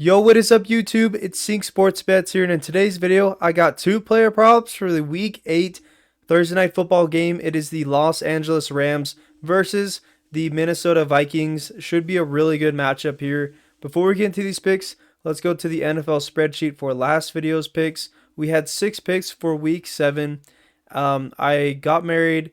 Yo, what is up YouTube? It's Sync Sports Bets here, and in today's video, I got two player props for the Week 8 Thursday Night Football game. It is the Los Angeles Rams versus the Minnesota Vikings. Should be a really good matchup here. Before we get into these picks, let's go to the NFL spreadsheet for last video's picks. We had 6 picks for Week 7. I got married,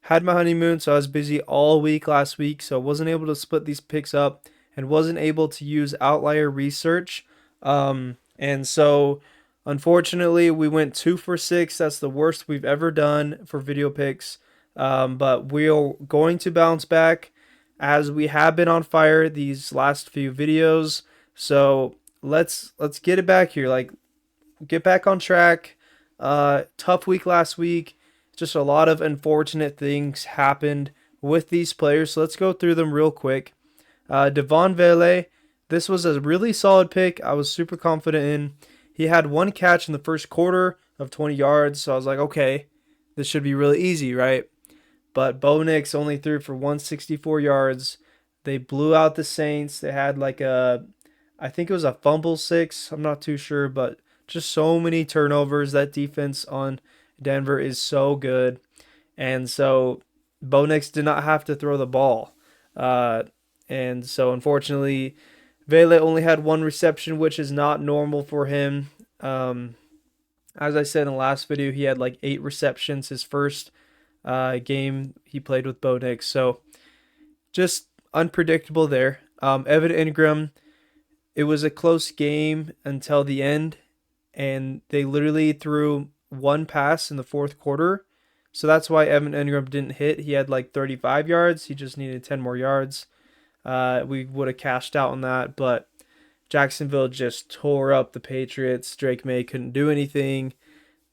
had my honeymoon, so I was busy all week last week, so I wasn't able to split these picks up and wasn't able to use outlier research. And so, unfortunately, we went 2 for 6. That's the worst we've ever done for video picks. But we're going to bounce back as we have been on fire these last few videos. So let's get it back here. Like, get back on track. Tough week last week. Just a lot of unfortunate things happened with these players. So let's go through them real quick. Devon Vele, this was a really solid pick. I was super confident in. He had one catch in the first quarter of 20 yards, so I was like, okay, this should be really easy, right? But Bo Nix only threw for 164 yards. They blew out the Saints. They had I think it was a fumble six. I'm not too sure, but just so many turnovers. That defense on Denver is so good. And so Bo Nix did not have to throw the ball. And so, unfortunately, Vele only had one reception, which is not normal for him. As I said in the last video, he had like 8 receptions his first game he played with Bo Nix. So, just unpredictable there. Evan Ingram, it was a close game until the end, and they literally threw one pass in the fourth quarter. So that's why Evan Ingram didn't hit. He had like 35 yards. He just needed 10 more yards. We would have cashed out on that, but Jacksonville just tore up the Patriots. Drake May couldn't do anything.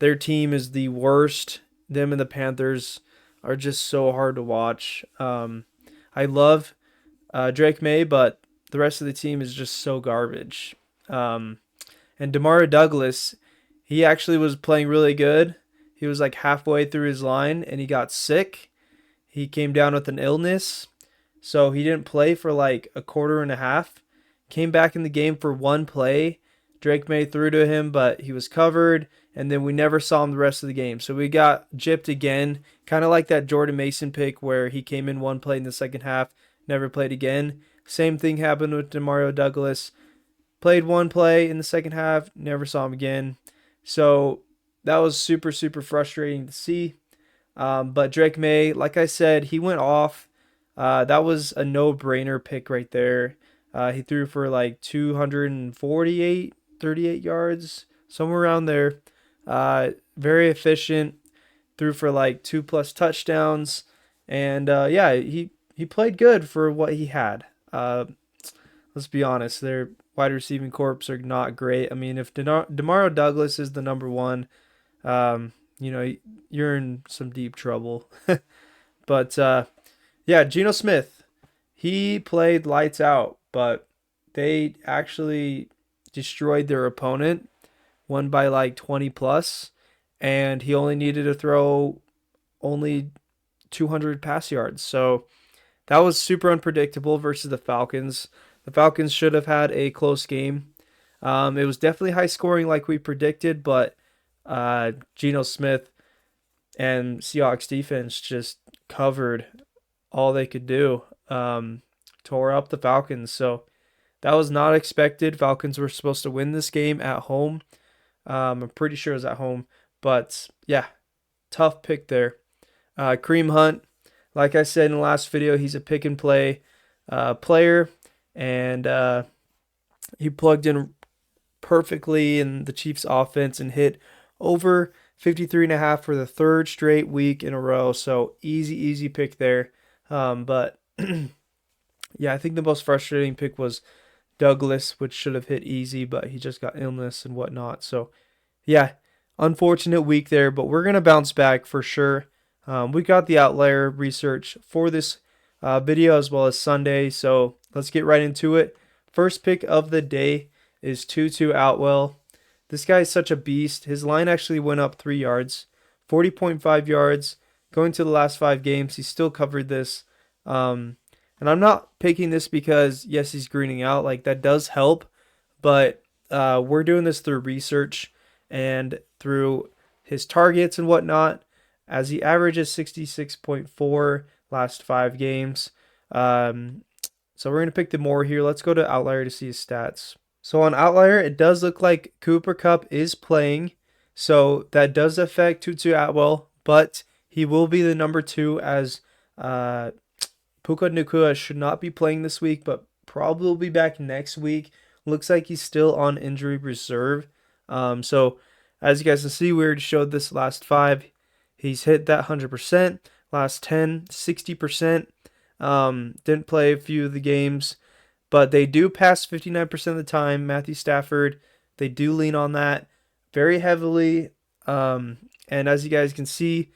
Their team is the worst. Them and the Panthers are just so hard to watch. I love Drake May, but the rest of the team is just so garbage. And Demario Douglas, he actually was playing really good. He was like halfway through his line, and he got sick. He came down with an illness. So he didn't play for like a quarter and a half. Came back in the game for one play. Drake May threw to him, but he was covered. And then we never saw him the rest of the game. So we got gypped again. Kind of like that Jordan Mason pick where he came in one play in the second half, never played again. Same thing happened with Demario Douglas. Played one play in the second half, never saw him again. So that was super, super frustrating to see. But Drake May, like I said, he went off. That was a no-brainer pick right there. He threw for like 248, 38 yards, somewhere around there. Very efficient. Threw for like 2+ touchdowns. And yeah, he played good for what he had. Let's be honest, their wide receiving corps are not great. I mean, if Demario Douglas is the number one, you're in some deep trouble. But yeah, Geno Smith, he played lights out, but they actually destroyed their opponent, won by like 20 plus, and he only needed to throw only 200 pass yards. So that was super unpredictable versus the Falcons. The Falcons should have had a close game. It was definitely high scoring like we predicted, but Geno Smith and Seahawks defense just covered all they could do. Tore up the Falcons. So that was not expected. Falcons were supposed to win this game at home. I'm pretty sure it was at home. But yeah, tough pick there. Kareem Hunt, like I said in the last video, he's a pick and play player. And he plugged in perfectly in the Chiefs offense and hit over 53.5 for the third straight week in a row. So easy pick there. But yeah, I think the most frustrating pick was Douglas, which should have hit easy, but he just got illness and whatnot. So yeah, unfortunate week there, but we're going to bounce back for sure. We got the outlier research for this video as well as Sunday. So let's get right into it. First pick of the day is Tutu Atwell. This guy is such a beast. His line actually went up 3 yards, 40.5 yards. Going to the last 5 games, he still covered this. And I'm not picking this because, yes, he's greening out. Like, that does help. but we're doing this through research and through his targets and whatnot, as he averages 66.4 last 5 games. So we're going to pick the more here. Let's go to Outlier to see his stats. So on Outlier, it does look like Cooper Kupp is playing. So that does affect Tutu Atwell, but he will be the number 2, as Puka Nacua should not be playing this week, but probably will be back next week. Looks like he's still on injury reserve. So as you guys can see, we already showed this last 5. He's hit that 100%. Last 10, 60%. Didn't play a few of the games, but they do pass 59% of the time. Matthew Stafford, they do lean on that very heavily. And as you guys can see,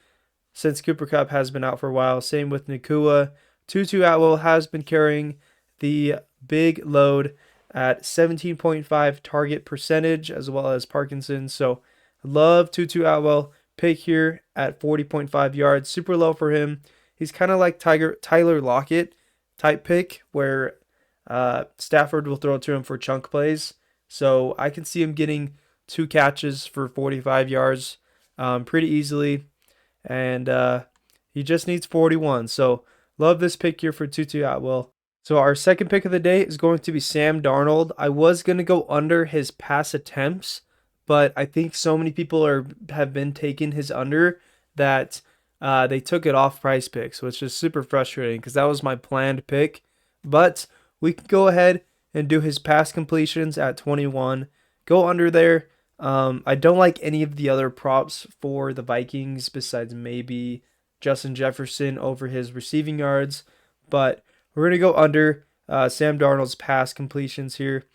since Cooper Kupp has been out for a while, same with Nacua. Tutu Atwell has been carrying the big load at 17.5 target percentage, as well as Parkinson. So love Tutu Atwell. Pick here at 40.5 yards. Super low for him. He's kind of like Tyler Lockett type pick, where Stafford will throw it to him for chunk plays. So I can see him getting 2 catches for 45 yards pretty easily. And he just needs 41. So love this pick here for Tutu Atwell. So our second pick of the day is going to be Sam Darnold. I was going to go under his pass attempts, but I think so many people have been taking his under that they took it off Prizepicks, which is super frustrating because that was my planned pick. But we can go ahead and do his pass completions at 21. Go under there. I don't like any of the other props for the Vikings besides maybe Justin Jefferson over his receiving yards. But we're going to go under Sam Darnold's pass completions here.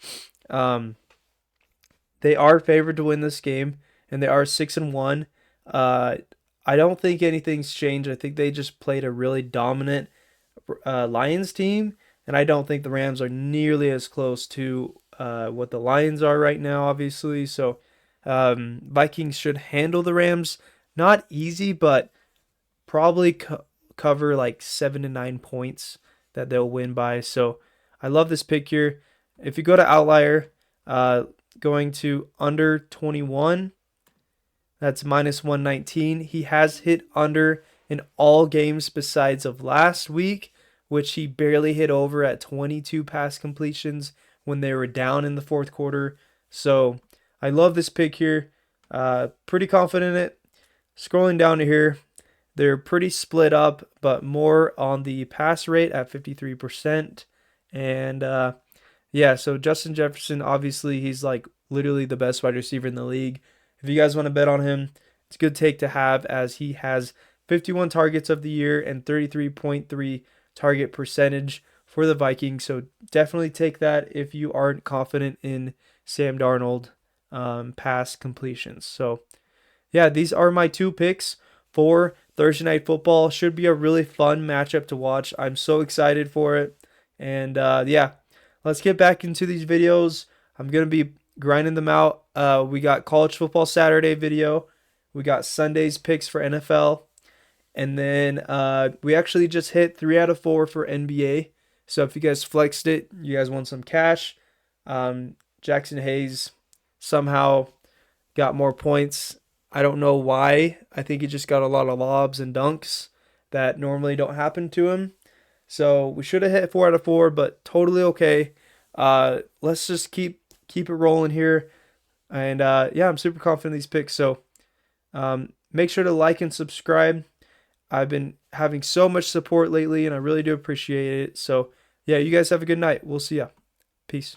They are favored to win this game, and they are 6-1. I don't think anything's changed. I think they just played a really dominant Lions team, and I don't think the Rams are nearly as close to what the Lions are right now, obviously. So Vikings should handle the Rams. Not easy, but probably cover like 7 to 9 points that they'll win by. So I love this pick here. If you go to Outlier, going to under 21, that's minus 119. He has hit under in all games besides of last week, which he barely hit over at 22 pass completions when they were down in the fourth quarter. So I love this pick here. Pretty confident in it. Scrolling down to here, they're pretty split up, but more on the pass rate at 53%. And yeah, so Justin Jefferson, obviously, he's like literally the best wide receiver in the league. If you guys want to bet on him, it's a good take to have, as he has 51 targets of the year and 33.3 target percentage for the Vikings. So definitely take that if you aren't confident in Sam Darnold pass completions. So yeah, these are my 2 picks for Thursday Night Football. Should be a really fun matchup to watch. I'm so excited for it. And yeah, let's get back into these videos. I'm going to be grinding them out. We got College Football Saturday video. We got Sunday's picks for NFL. And then we actually just hit 3 out of 4 for NBA. So if you guys flexed it, you guys won some cash. Jackson Hayes somehow got more points. I don't know why. I think he just got a lot of lobs and dunks that normally don't happen to him. So we should have hit 4 out of 4, but totally okay. Let's just keep it rolling here. And yeah, I'm super confident in these picks. So make sure to like and subscribe. I've been having so much support lately, and I really do appreciate it. So yeah, you guys have a good night. We'll see ya. Peace.